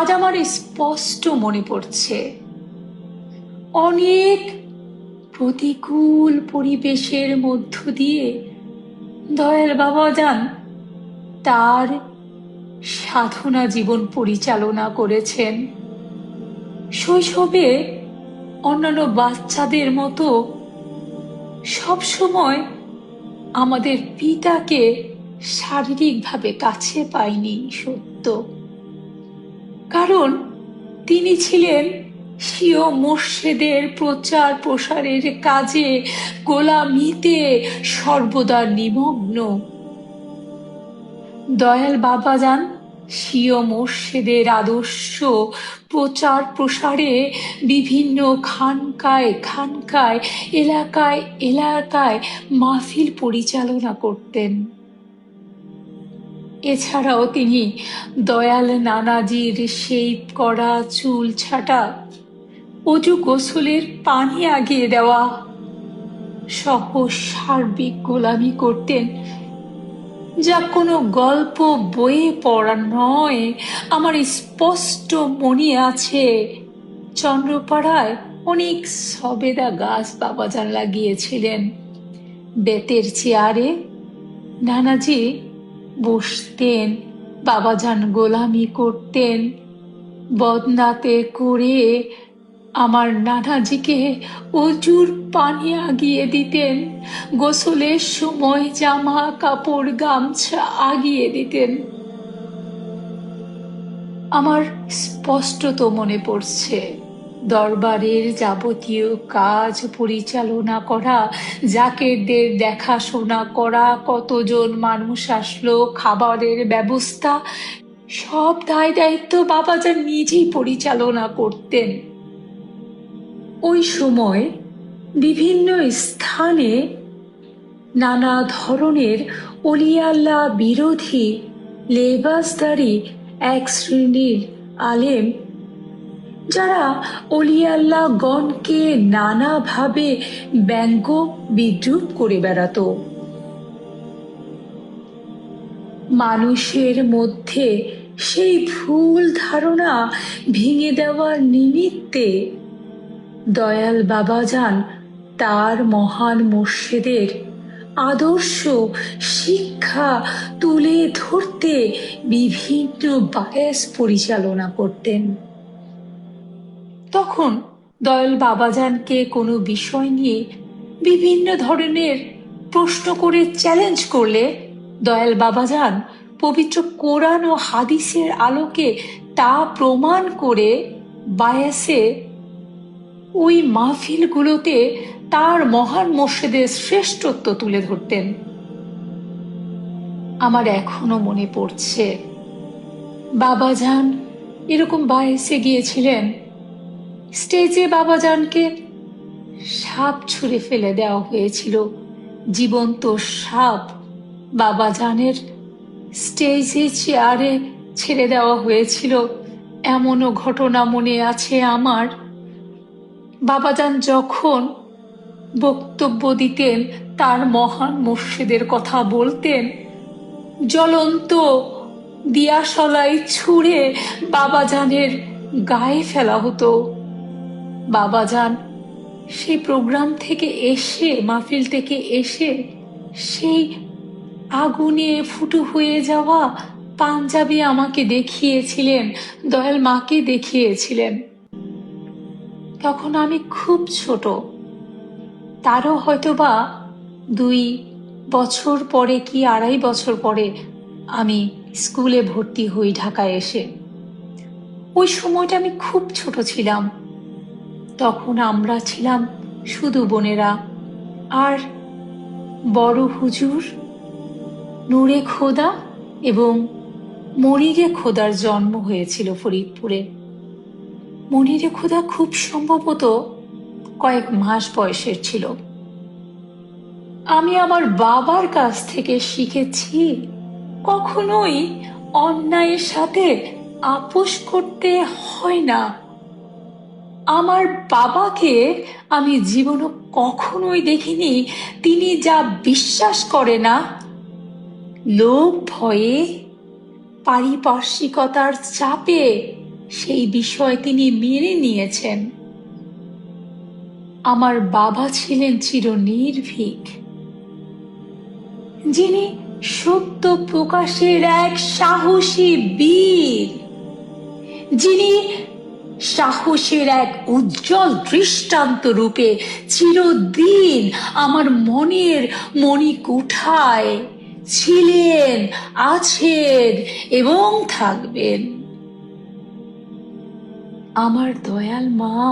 আজ আমার স্পষ্ট মনে পড়ছে, অনেক প্রতিকূল পরিবেশের মধ্য দিয়ে দয়াল বাবাজান তার সাধনা জীবন পরিচালনা করেছেন। শৈশবে অন্যান্য বাচ্চাদের মতো সবসময় আমাদের পিতাকে শারীরিকভাবে কাছে পাইনি, সত্য। কারণ তিনি ছিলেন স্বীয় মুর্শিদের প্রচার প্রসারের কাজে, গোলামিতে সর্বদা নিমগ্ন। দয়াল বাবাজান স্বীয় মুর্শিদের আদর্শ প্রচার প্রসারে বিভিন্ন খানকায় খানকায়, এলাকায় এলাকায় মাহফিল পরিচালনা করতেন। এছাড়াও তিনি দয়াল নানাজির সেই করা চুল ছাটা, অজু গোসলের পানি আগিয়ে দেওয়া সহ সার্বিক গোলামি করতেন, যা কোনো গল্প বইয়ে পড়া নয়। আমার স্পষ্ট মনে আছে, চন্দ্রপাড়ায় অনেক সবেদা গাছ বাবাজান লাগিয়েছিলেন। বেতের চেয়ারে নানাজি বসতেন, বাবাজান গোলামি করতেন। বদনাতে করে আমার নানাজিকে অজুর পানি আগিয়ে দিতেন, গোসলের সময় জামা কাপড় গামছা আগিয়ে দিতেন। আমার স্পষ্টত মনে পড়ছে, দরবারের যাবতীয় কাজ পরিচালনা করা, জাকেরদের দেখাশোনা করা, কতজন মানুষ আসলো, খাবারের ব্যবস্থা, সব দায় দায়িত্ব বাবাজান নিজেই পরিচালনা করতেন। ওই সময় বিভিন্ন স্থানে নানা ধরনের অলিয়াল্লাহ বিরোধী লেবাসদারি এক শ্রেণীর আলেম, যারা অলিয়াল্লাহ গণকে নানাভাবে ব্যঙ্গ বিদ্রুপ করে বেড়াত। মানুষের মধ্যে সেই ভুল ধারণা ভেঙে দেওয়ার নিমিত্তে দয়াল বাবাজান তার মহান মুর্শিদের আদর্শ শিক্ষা তুলে ধরতে বিভিন্ন বায়াস পরিচালনা করতেন। তখন দয়াল বাবাজানকে কোনো বিষয় নিয়ে বিভিন্ন ধরনের প্রশ্ন করে চ্যালেঞ্জ করলে দয়াল বাবাজান পবিত্র কোরআন ও হাদিসের আলোকে তা প্রমাণ করে বায়াসে ওই মাহফিলগুলোতে তার মহান মুর্শিদের শ্রেষ্ঠত্ব তুলে ধরতেন। আমার এখনো মনে পড়ছে, বাবাজান এরকম বায়াসে গিয়েছিলেন, স্টেজে বাবাজানকে সাপ ছুঁড়ে ফেলে দেওয়া হয়েছিল, জীবন্ত সাপ বাবাজানের স্টেজে চেয়ারে ছেড়ে দেওয়া হয়েছিল। এমনও ঘটনা মনে আছে আমার। বাবাজান যখন বক্তব্য দিতেন, তার মহান মুর্শিদের কথা বলতেন, জ্বলন্ত দিয়াশলাই ছুঁড়ে বাবাজানের গায়ে ফেলা হতো। বাবাজান সেই প্রোগ্রাম থেকে এসে, মাহফিল থেকে এসে, সেই আগুনে ফুটো হয়ে যাওয়া পাঞ্জাবি আমাকে দেখিয়েছিলেন, দয়াল মাকে দেখিয়েছিলেন। তখন আমি খুব ছোট, তারও হয়তোবা 2 বছর পরে কি 2.5 বছর পরে আমি স্কুলে ভর্তি হই ঢাকায় এসে। ওই সময়টা আমি খুব ছোট ছিলাম। তখন আমরা ছিলাম শুধু বোনেরা, আর বড় হুজুর নূরে খোদা এবং মনিরে খোদার জন্ম হয়েছিল ফরিদপুরে। মনিরে খোদা খুব সম্ভবত কয়েক মাস বয়সের ছিল। আমি আমার বাবার কাছ থেকে শিখেছি, কখনোই অন্যায়ের সাথে আপোষ করতে হয় না। আমার বাবাকে আমি জীবনে কখনোই দেখিনি তিনি যা বিশ্বাস করে না, লোভ ভয়ে, পারিপার্শ্বিকতার চাপে সেই বিষয় তিনি মেনে নিয়েছেন। আমার বাবা ছিলেন চিরনির্ভীক, যিনি সত্য প্রকাশের এক সাহসী বীর, যিনি সাহসের এক উজ্জ্বল দৃষ্টান্ত রূপে চিরদিন আমার মনের মণিকুঠায় ছিলেন, আছেন এবং থাকবেন। আমার দয়াল মা,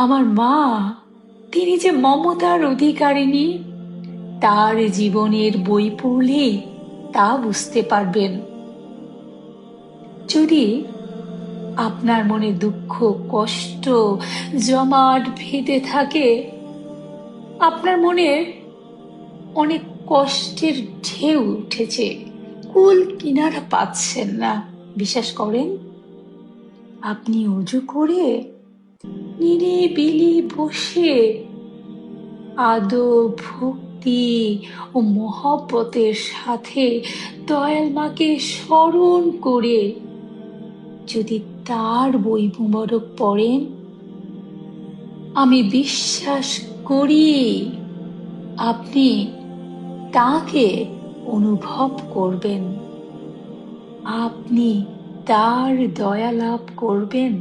আমার মা, তিনি যে মমতার অধিকারিণী, তার জীবনের বই পড়লেই তা বুঝতে পারবেন। যদি আপনার মনে দুঃখ কষ্ট জমাট বেঁধে থাকে, আপনার মনে অনেক কষ্টের ঢেউ উঠেছে, কুল কিনারা পাচ্ছেন না, বিশ্বাস করেন, আপনি অজু করে নিরিবিলি বসে আদব ভক্তি ও মহব্বতের সাথে দয়াল মাকে স্মরণ করে যদি তার বই মুবারক পড়েন, আমি বিশ্বাস করি আপনি তাকে অনুভব করবেন, আপনি তার দয়া লাভ করবেন।